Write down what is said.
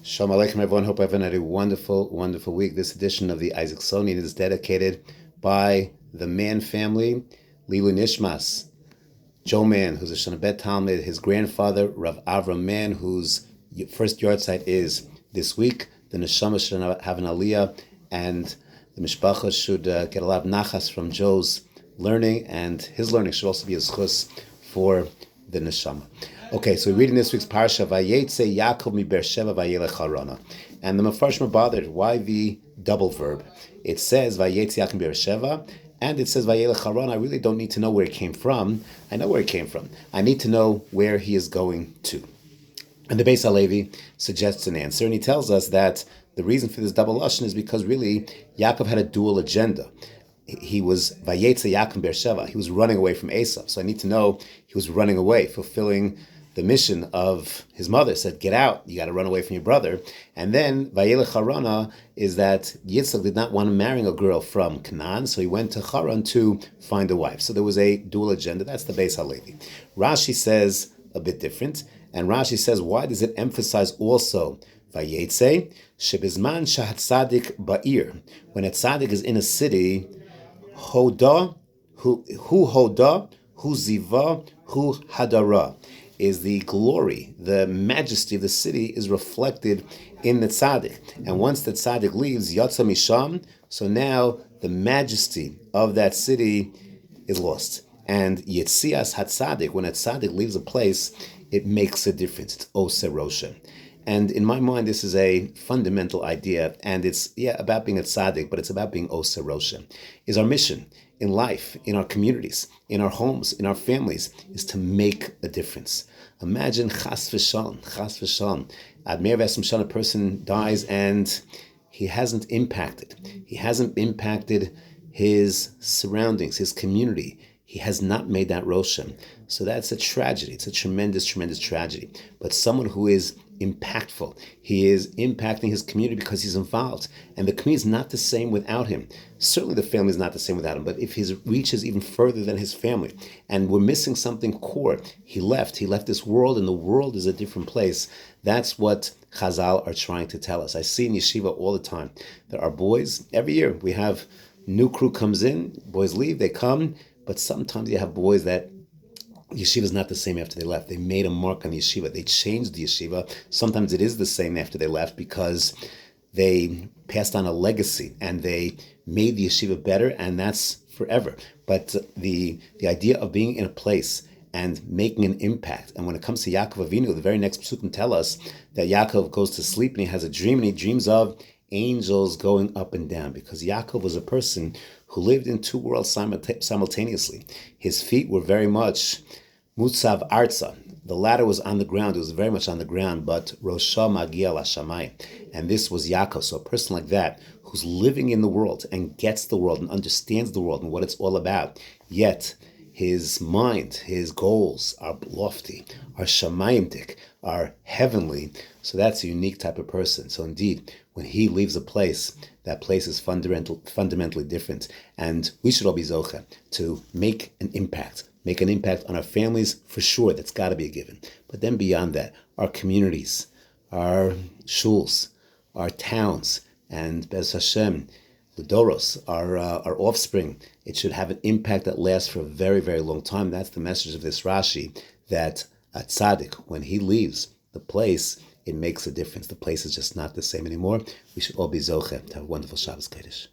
Shalom Aleichem, everyone. Hope everyone had a wonderful, wonderful week. This edition of the Isaacsonian is dedicated by the Mann family, Lilu Nishmas, Joe Mann, who's a Shanabet Talmud, his grandfather, Rav Avram Mann, whose first yahrzeit is this week. The Neshama should have an aliyah, and the Mishpacha should get a lot of nachas from Joe's learning, and his learning should also be a schus for the Neshama. Okay, so we're reading this week's parsha, Vayetzei Yaakov mi Beersheva vayelech Harana. And the Mefarshim are bothered. Why the double verb? It says Vayetzei Yaakov mi Beersheva, and it says Vayelech Harana. I really don't need to know where it came from. I know where it came from. I need to know where he is going to. And the Beis HaLevi suggests an answer, and he tells us that the reason for this double lashon is because really Yaakov had a dual agenda. He was Vayetzei Yaakov Beersheva. He was running away from Esav. So I need to know he was running away, fulfilling the mission of his mother. Said, get out, you got to run away from your brother. And then Vayelech Harana is that Yitzchak did not want to marry a girl from Canaan, so he went to Haran to find a wife. So there was a dual agenda. That's the Beis HaLevi. Rashi says a bit different, and Rashi says, why does it emphasize also Vayetzei shebizman shahat tzadik ba'ir? When a tzaddik is in a city, Hoda, hu Hoda, hu Ziva, hu Hadara, is the glory, the majesty of the city is reflected in the tzaddik. And once the tzaddik leaves, Yatsa Misham, so now the majesty of that city is lost. And Yetzias HaTzadik, when a tzaddik leaves a place, it makes a difference. It's Ose Rosha. And in my mind, this is a fundamental idea, and it's about being a tzaddik, but it's about being Ose Rosha. Is our mission in life, in our communities, in our homes, in our families, is to make a difference. Imagine chas v'shalom, Admir v'esm a person dies and he hasn't impacted his surroundings, his community. He has not made that roshem. So that's a tragedy. It's a tremendous, tremendous tragedy. But someone who is impactful, he is impacting his community because he's involved. And the community is not the same without him. Certainly the family is not the same without him, but if his reach is even further than his family, and we're missing something core, he left this world, and the world is a different place. That's what Chazal are trying to tell us. I see in Yeshiva all the time that our boys, every year we have new crew comes in, boys leave, they come, but sometimes you have boys that yeshiva is not the same after they left. They made a mark on the yeshiva. They changed the yeshiva. Sometimes it is the same after they left because they passed on a legacy and they made the yeshiva better, and that's forever. But the idea of being in a place and making an impact, and when it comes to Yaakov Avinu, the very next psukim tell us that Yaakov goes to sleep and he has a dream, and he dreams of angels going up and down, because Yaakov was a person who lived in two worlds simultaneously. His feet were very much mutzav arza. The ladder was on the ground. It was very much on the ground, but Rosha Magia Lashamai. And this was Yaakov. So a person like that, who's living in the world and gets the world and understands the world and what it's all about, yet his mind, his goals are lofty, are shamayimdik, are heavenly. So that's a unique type of person. So indeed, when he leaves a place, that place is fundamentally different. And we should all be zoche to make an impact on our families, for sure. That's got to be a given. But then beyond that, our communities, our shuls, our towns, and Bez Hashem, the Doros, our offspring, it should have an impact that lasts for a very, very long time. That's the message of this Rashi, that a tzaddik, when he leaves the place, it makes a difference. The place is just not the same anymore. We should all be zoche to have a wonderful Shabbos Kodesh.